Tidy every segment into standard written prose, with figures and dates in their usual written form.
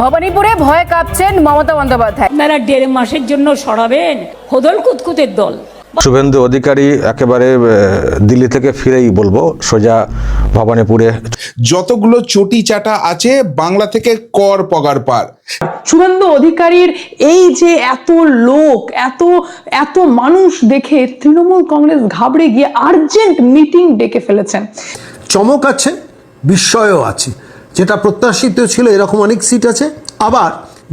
ভবানীপুরে ভয়ে কাঁপছেন মমতা বন্দ্যোপাধ্যায়। আপনারা 1.5 মাসের জন্য সরাবেন হোদল কুতকুতের দল। শুভেন্দু অধিকারী একেবারে দিল্লি থেকে ফিরেই বলবো সোজা ভবানীপুরে যতগুলো চটি চাটা আছে বাংলা থেকে কর পগার পার। শুভেন্দু অধিকারীর এই যে এত লোক এত মানুষ দেখে তৃণমূল কংগ্রেস ঘাবড়ে গিয়ে আর্জেন্ট মিটিং ডেকে ফেলেছেন। চমক আছে, বিস্ময়ও আছে। যেটা প্রত্যাশিত ছিল এরকম অনেক সিট আছে, আবার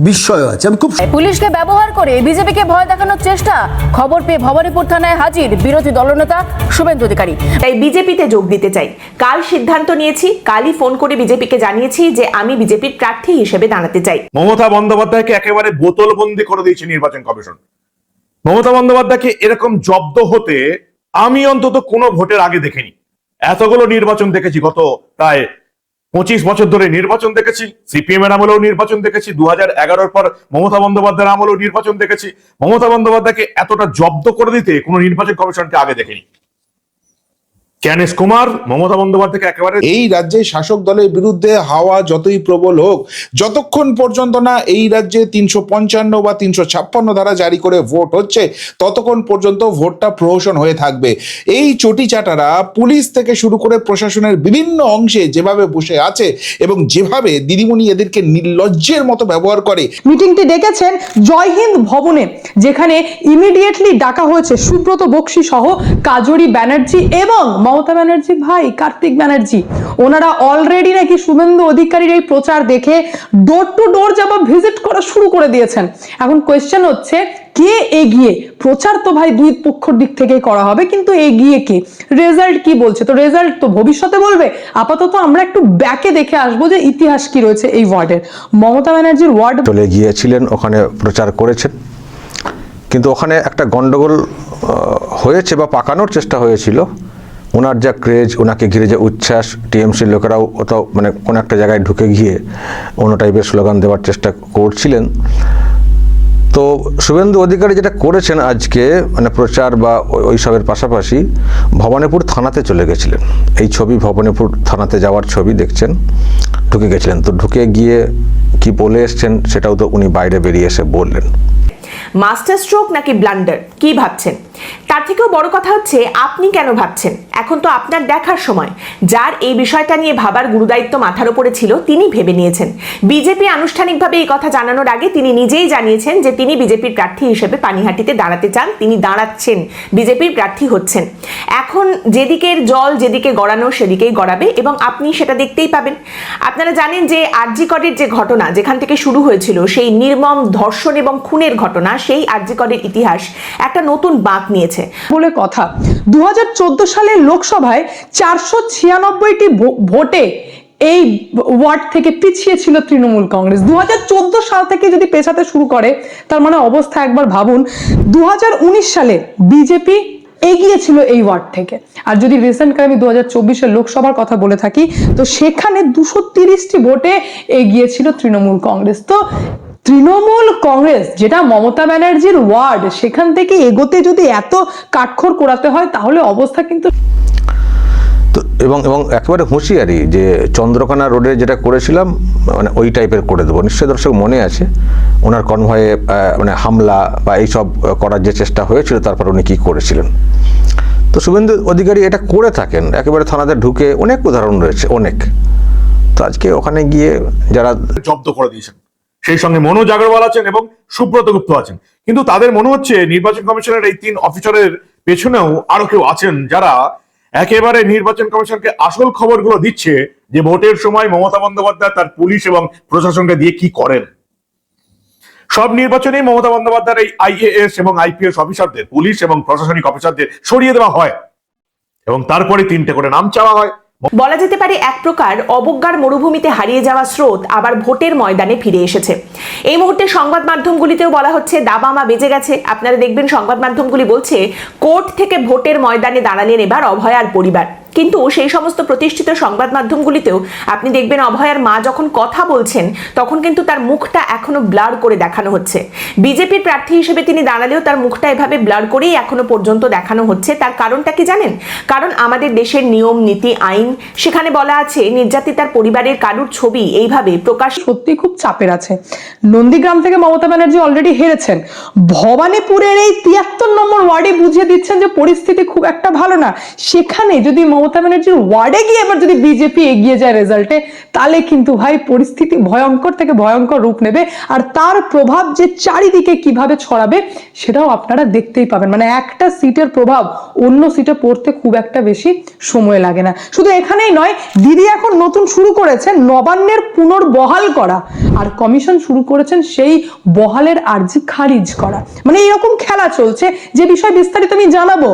বিস্ময় আছে। আমি খুব পুলিশকে ব্যবহার করে বিজেপিকে ভয় দেখানোর চেষ্টা। খবর পেয়ে ভবানীপুর থানায় হাজির বিরোধী দলনেতা শুভেন্দু অধিকারী। তাই বিজেপিতে যোগ দিতে চাই। কাল সিদ্ধান্ত নিয়েছি, কালই ফোন করে বিজেপিকে জানিয়েছি যে আমি বিজেপির প্রার্থী হিসেবে দাঁড়াতে চাই। মমতা বন্দ্যোপাধ্যায়কে একেবারে বোতলবন্দি করে দিয়েছে নির্বাচন কমিশন। মমতা বন্দ্যোপাধ্যায়কে এরকম জব্দ হতে আমি অন্তত কোনো ভোটের আগে দেখিনি। এতগুলো নির্বাচন দেখেছি, গত প্রায় 25 বছর ধরে নির্বাচন দেখেছি। সিপিএম এর আমলেও নির্বাচন দেখেছি, 2011-র পর মমতা বন্দ্যোপাধ্যায়ের আমলেও নির্বাচন দেখেছি। মমতা বন্দ্যোপাধ্যায়কে এতটা জব্দ করে দিতে কোনো নির্বাচন কমিশনকে আগে দেখিনি। জ্ঞানেশ কুমার মমতা বন্দ্যোপাধ্যায়কে একেবারে এই রাজ্যে শাসক দলের বিরুদ্ধে হাওয়া যতই প্রবল হোক, যতক্ষণ পর্যন্ত না এই রাজ্যে 355 বা 356 ধারা জারি করে ভোট হচ্ছে, ততক্ষণ পর্যন্ত ভোটটা প্রহসন হয়ে থাকবে। এই চটি চাটারা পুলিশ থেকে শুরু করে প্রশাসনের বিভিন্ন অংশে যেভাবে বসে আছে এবং যেভাবে দিদিমণি এদেরকে নির্লজ্জের মতো ব্যবহার করে। মিটিংটি ডেকেছেন জয় হিন্দ ভবনে, যেখানে ইমিডিয়েটলি ডাকা হয়েছে সুব্রত বক্সি সহ কাজরি ব্যানার্জি এবং মমতা ব্যানার্জির ভাই কার্তিক ব্যানার্জি। ওনারা অলরেডি নাকি শুভেন্দু অধিকারীর এই প্রচার দেখে ডোর টু ডোর যাওয়া ভিজিট করা শুরু করে দিয়েছেন। এখন কোয়েশ্চেন হচ্ছে কে এগিয়ে? প্রচার তো ভাই দুই পক্ষের দিক থেকেই করা হবে, কিন্তু এগিয়ে কে? রেজাল্ট কি বলছে? তো রেজাল্ট তো ভবিষ্যতে বলবে। আপাতত আমরা একটু ব্যাকে দেখে আসবো যে ইতিহাস কি রয়েছে এই ওয়ার্ডের। মমতা ব্যানার্জির ওয়ার্ড চলে গিয়েছিলেন, ওখানে প্রচার করেছেন, কিন্তু ওখানে একটা গন্ডগোল হয়েছে বা পাকানোর চেষ্টা হয়েছিল। ওনার যা ক্রেজ, ওনাকে ঘিরে যে উচ্ছ্বাস, টিএমসির লোকেরাও ওটাও মানে কোনো একটা জায়গায় ঢুকে গিয়ে অন্য টাইপের স্লোগান দেওয়ার চেষ্টা করছিলেন। তো শুভেন্দু অধিকারী যেটা করেছেন আজকে, মানে প্রচার বা ওইসবের পাশাপাশি ভবানীপুর থানাতে চলে গেছিলেন। এই ছবি ভবানীপুর থানাতে যাওয়ার ছবি দেখছেন, ঢুকে গেছিলেন। তো ঢুকে গিয়ে কি বলে এসছেন সেটাও তো উনি বাইরে বেরিয়ে এসে বললেন। মাস্টার স্ট্রোক নাকি ব্লান্ডার, কি ভাবছেন? তার থেকেও বড় কথা হচ্ছে আপনি কেন ভাবছেন। এখন তো আপনার দেখার সময়। যার এই বিষয়টা নিয়ে ভাবার গুরুদায়িত্ব মাথার উপরে ছিল তিনি ভেবে নিয়েছেন। বিজেপি আনুষ্ঠানিকভাবে এই কথা জানানোর আগে তিনি নিজেই জানিয়েছেন যে তিনি বিজেপির প্রার্থী হিসেবে পানিহাটিতে দাঁড়াতে চান, তিনি দাঁড়াচ্ছেন, বিজেপির প্রার্থী হচ্ছেন। এখন যেদিকের জল যেদিকে গড়ানো সেদিকেই গড়াবে এবং আপনি সেটা দেখতেই পাবেন। আপনারা জানেন যে আরজি করের যে ঘটনা যেখান থেকে শুরু হয়েছিল, সেই নির্মম ধর্ষণ এবং খুনের ঘটনা, সেই আরজি করের ইতিহাস একটা নতুন বাঁক নিয়েছে বলে কথা। 2014 সালের লোকসভায় 496টি ভোটে এই ওয়ার্ড থেকে পিছিয়ে ছিল তৃণমূল কংগ্রেস। 2014 সাল থেকে যদি পেছাতে শুরু করে, তার মানে অবস্থা একবার ভাবুন। 2019 সালে বিজেপি এগিয়েছিল এই ওয়ার্ড থেকে। আর যদি রিসেন্ট আমি 2024-এর লোকসভার কথা বলে থাকি, তো সেখানে 230টি ভোটে এগিয়েছিল তৃণমূল কংগ্রেস। তো তৃণমূল কংগ্রেস, যেটা মমতা ব্যানার্জির ওয়ার্ড, সেখান থেকে এগোতে যদি এত কাঠখড় কোড়াতে হয়, তাহলে অবস্থা কিন্তু। তো এবং একেবারে হুঁশিয়ারি যে চন্দ্রকোনা রোডে যেটা করেছিলাম মানে ওই টাইপের করে দেবো। নিশ্চয় দর্শক মনে আছে ওনার কনভয়ে মানে হামলা বা এইসব করার যে চেষ্টা হয়েছিল, তারপর উনি কী করেছিলেন। তো শুভেন্দু অধিকারী এটা করে থাকেন, একেবারে থানাতে ঢুকে। অনেক উদাহরণ রয়েছে, অনেক। তো আজকে ওখানে গিয়ে যারা জব্দ করে দিয়েছেন, সেই সঙ্গে মনোজ আগরওয়াল আছেন এবং সুব্রত গুপ্ত আছেন। কিন্তু তাদের মনে হচ্ছে নির্বাচন কমিশনের এই 3 অফিসারের পেছনেও আরো কেউ আছেন, যারা একেবারে নির্বাচন কমিশনকে আসল খবরগুলো দিচ্ছে যে ভোটের সময় মমতা বন্দ্যোপাধ্যায় তার পুলিশ এবং প্রশাসনকে দিয়ে কি করেন। সব নির্বাচনেই মমতা বন্দ্যোপাধ্যায়ের এই আইএএস এবং আইপিএস অফিসারদের, পুলিশ এবং প্রশাসনিক অফিসারদের সরিয়ে দেওয়া হয় এবং তারপরে 3টে করে নাম চাওয়া হয়। বলা যেতে পারে এক প্রকার অবজ্ঞার মরুভূমিতে হারিয়ে যাওয়া স্রোত আবার ভোটের ময়দানে ফিরে এসেছে। এই মুহূর্তে সংবাদ মাধ্যমগুলিতেও বলা হচ্ছে দাবামা বেজে গেছে। আপনারা দেখবেন সংবাদ মাধ্যমগুলি বলছে কোর্ট থেকে ভোটের ময়দানে দাঁড়ালেন এবার অভয়ার পরিবার। কিন্তু সেই সমস্ত প্রতিষ্ঠিত সংবাদ মাধ্যমগুলিতেও আপনি দেখবেন অভয়ার মা যখন কথা বলছেন তখন কিন্তু তার মুখটা এখনো ব্লার করে দেখানো হচ্ছে। বিজেপির প্রার্থী হিসেবে তিনি দাঁড়ালেও তার মুখটা এভাবে ব্লার করেই এখনো পর্যন্ত দেখানো হচ্ছে। তার কারণটা কি জানেন? কারণ আমাদের দেশের নিয়ম নীতি আইন সেখানে বলা আছে নির্যাতিতার পরিবারের কারুর ছবি এইভাবে প্রকাশ সত্যি খুব চাপের আছে। নন্দীগ্রাম থেকে মমতা ব্যানার্জি অলরেডি হেরেছেন, ভবানীপুরের এই 73 নম্বর ওয়ার্ডে বুঝিয়ে দিচ্ছেন যে পরিস্থিতি খুব একটা ভালো না। সেখানে যদি মমতা ব্যানার্জির ওয়ার্ডে গিয়ে এবার যদি বিজেপি এগিয়ে যায় রেজাল্টে, তাহলে কিন্তু ভাই পরিস্থিতি ভয়ঙ্কর থেকে ভয়ঙ্কর রূপ নেবে। আর তার প্রভাব যে চারিদিকে কিভাবে ছড়াবে সেটাও আপনারা দেখতেই পাবেন। মানে একটা সিটের প্রভাব অন্য সিটে পড়তে খুব একটা বেশি সময় লাগে না। শুধু এখানেই নয়, দিদি এখন নতুন শুরু করেছেন নবান্নের পুনর্বহাল করা, আর কমিশন শুরু করেছেন সেই বহালের আর্জি খারিজ করা। মানে এরকম খেলা চলছে, যে বিষয় বিস্তারিত আমি জানাবো।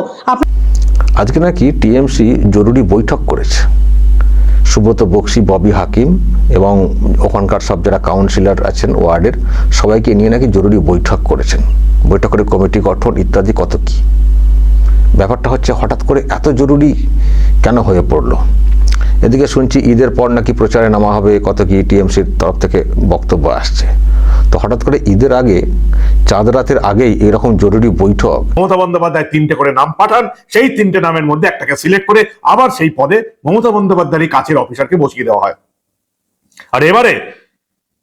আজকে নাকি টিএমসি জরুরি বৈঠক করেছে। সুব্রত বক্সি, ববি হাকিম এবং ওখানকার সব যারা কাউন্সিলর আছেন ওয়ার্ডের সবাইকে নিয়ে নাকি জরুরি বৈঠক করেছেন। বৈঠক করে কমিটি গঠন ইত্যাদি কত কি। ব্যাপারটা হচ্ছে হঠাৎ করে এত জরুরি কেন হয়ে পড়লো? এদিকে শুনছি ঈদের পর নাকি প্রচারে নামা হবে, কত কি টিএমসির তরফ থেকে বক্তব্য আসছে। তো হঠাৎ করে ঈদের আগে, চাঁদ রাতের আগেই এরকম জরুরি বৈঠক। মমতা বন্দ্যোপাধ্যায় 3টে করে নাম পাঠান, সেই 3টে নামের মধ্যে একটাকে সিলেক্ট করে আবার সেই পদে মমতা বন্দ্যোপাধ্যায়ের কাছের অফিসারকে বসিয়ে দেওয়া হয়। আর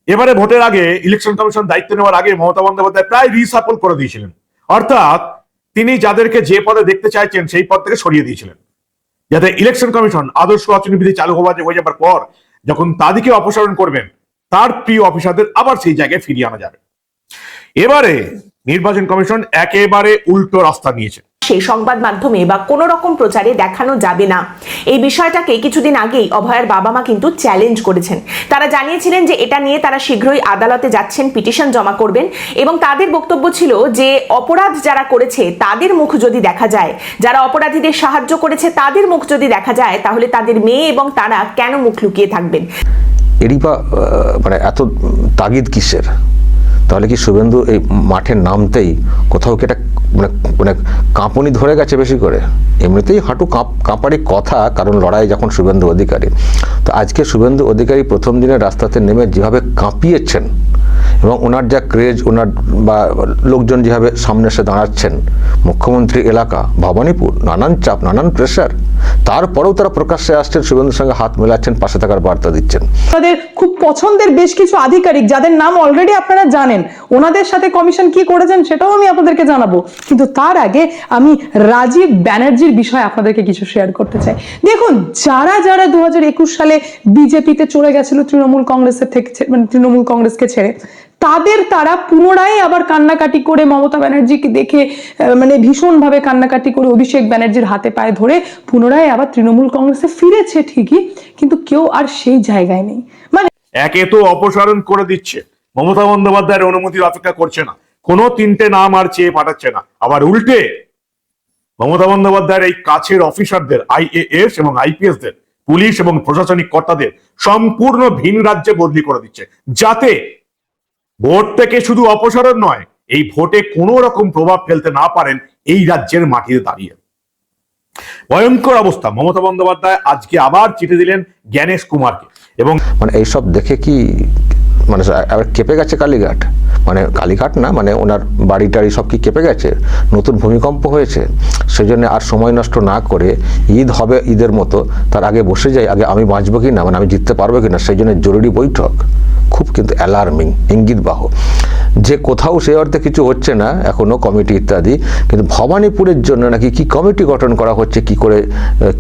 এবারে ভোটের আগে ইলেকশন কমিশন দায়িত্ব নেওয়ার আগে মমতা বন্দ্যোপাধ্যায় প্রায় রিসাপল করে দিয়েছিলেন। অর্থাৎ তিনি যাদেরকে যে পদে দেখতে চাইছেন সেই পদ থেকে সরিয়ে দিয়েছিলেন, যাতে ইলেকশন কমিশন আদর্শ আচরণবিধি চালু হয়ে যাবার পর যখন তাদেরকে অপসারণ করবেন, তার প্রিয় অফিসারদের আবার সেই জায়গায় ফিরিয়ে আনা যাবে। এবারে নির্বাচন কমিশন একেবারে উল্টো রাস্তা নিয়েছে। সেই সংবাদ মাধ্যমে বা কোনো রকম প্রচারে দেখানো যাবে না, এই বিষয়টাকে কিছুদিন আগেই অভয়ার বাবা মা কিন্তু চ্যালেঞ্জ করেছেন। তারা জানিয়েছিলেন যে এটা নিয়ে তারা শীঘ্রই আদালতে যাচ্ছেন, পিটিশন জমা করবেন এবং তাদের বক্তব্য ছিল যে অপরাধ যারা করেছে তাদের মুখ যদি দেখা যায়, যারা অপরাধীদের সাহায্য করেছে তাদের মুখ যদি দেখা যায়, তাহলে তাদের মেয়ে এবং তারা কেন মুখ লুকিয়ে থাকবেন? এরই বা মানে এত তাগিদ কিসের? তাহলে কি শুভেন্দু এই মাঠে নামতেই কোথাও কি এটা মানে কাঁপুনি ধরে গেছে বেশি করে? এমনিতেই হাঁটু কাঁপারই কথা, কারণ লড়াই যখন শুভেন্দু অধিকারী। তো আজকে শুভেন্দু অধিকারী প্রথম দিনে রাস্তাতে নেমে যেভাবে কাঁপিয়েছেন এবং ওনার যা ক্রেজ, ওনার বা লোকজন যেভাবে সামনে এসে দাঁড়াচ্ছেন, মুখ্যমন্ত্রী এলাকা ভবানীপুর, নানান চাপ, নানান প্রেশার, তারপরেও তারা প্রকাশ্যে আসছেন, শুভেন্দুর সঙ্গে হাত মেলাচ্ছেন, পাশে থাকার বার্তা দিচ্ছেন। তাদের খুব পছন্দের বেশ কিছু আধিকারিক যাদের নাম অলরেডি আপনারা জানেন, ওনাদের সাথে কমিশন কি করেছেন সেটাও আমি আপনাদেরকে জানাবো। কিন্তু তার আগে আমি রাজীব ব্যানার্জির বিষয়ে আপনাদেরকে কিছু শেয়ার করতে চাই। দেখুন, যারা 2021 সালে বিজেপিতে চলে গেছিল তৃণমূল কংগ্রেসের থেকে, মানে তৃণমূল কংগ্রেসকে ছেড়ে, তারা পুনরায় আবার কান্নাকাটি করে মমতা ব্যানার্জিকে দেখে মানে ভীষণভাবে কান্নাকাটি করে অভিষেক ব্যানার্জির হাতে পায়ে ধরে পুনরায় আবার তৃণমূল কংগ্রেসে ফিরেছে ঠিকই, কিন্তু কেউ আর সেই জায়গায় নেই। মানে একে তো অপসারণ করে দিচ্ছে, মমতা বন্দ্যোপাধ্যায়ের অনুমতির অপেক্ষা করছে না, কোনো 3টে নাম আর চেয়ে পাঠাচ্ছে না। আবার উল্টে মমতা বন্দ্যোপাধ্যায়ের এই কাছের অফিসারদের, আইএএস এবং আইপিএস দের, পুলিশ এবং প্রশাসনিক কর্তাদের সম্পূর্ণ ভিন রাজ্যে বদলি করে দিচ্ছে, যাতে ভোট থেকে শুধু অপসারণ নয়, এই ভোটে কোনো রকম প্রভাব ফেলতে না পারেন এই রাজ্যের মাটিতে দাঁড়িয়ে। ভয়ঙ্কর অবস্থা। মমতা বন্দ্যোপাধ্যায় আজকে আবার চিঠি দিলেন জ্ঞানেশ কুমারকে, এবং মানে এইসব দেখে কি মানে আবার কেঁপে গেছে কালীঘাট? মানে কালীঘাট না, মানে ওনার বাড়ি টাড়ি সব কি কেঁপে গেছে? নতুন ভূমিকম্প হয়েছে? সেই জন্য আর সময় নষ্ট না করে ঈদ হবে, ঈদের মতো তার আগে বসে যাই, আগে আমি বাঁচবো কি না, মানে আমি জিততে পারবো কি না, সেই জন্য জরুরি বৈঠক। খুব কিন্তু অ্যালার্মিং, ইঙ্গিতবাহ যে কোথাও সেই অর্থে কিছু হচ্ছে না এখনো কমিটি ইত্যাদি, কিন্তু ভবানীপুরের জন্য নাকি কি কমিটি গঠন করা হচ্ছে, কি করে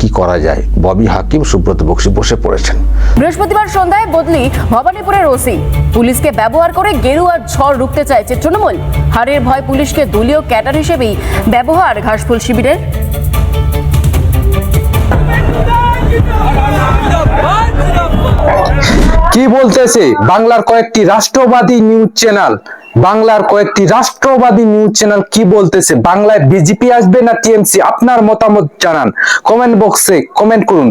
কি করা যায়। ববি হাকিম, সুব্রত বক্সি বসে পড়েছেন। বৃহস্পতিবার সন্ধ্যায় বদলি ভবানীপুরের ওসি। পুলিশকে ব্যবহার করে গেরুয়ার ঝড় রুখতে চাইছে তৃণমূল। হারের ভয় পুলিশকে দলীয় ক্যাডার হিসেবেই ব্যবহার ঘাসফুল শিবিরের। কি বলতেছে বাংলার কয়েকটি রাষ্ট্রবাদী নিউজ চ্যানেল কি বলতেছে? বাংলায় বিজেপি আসবে না টিএমসি? আপনার মতামত জানান, কমেন্ট বক্সে কমেন্ট করুন।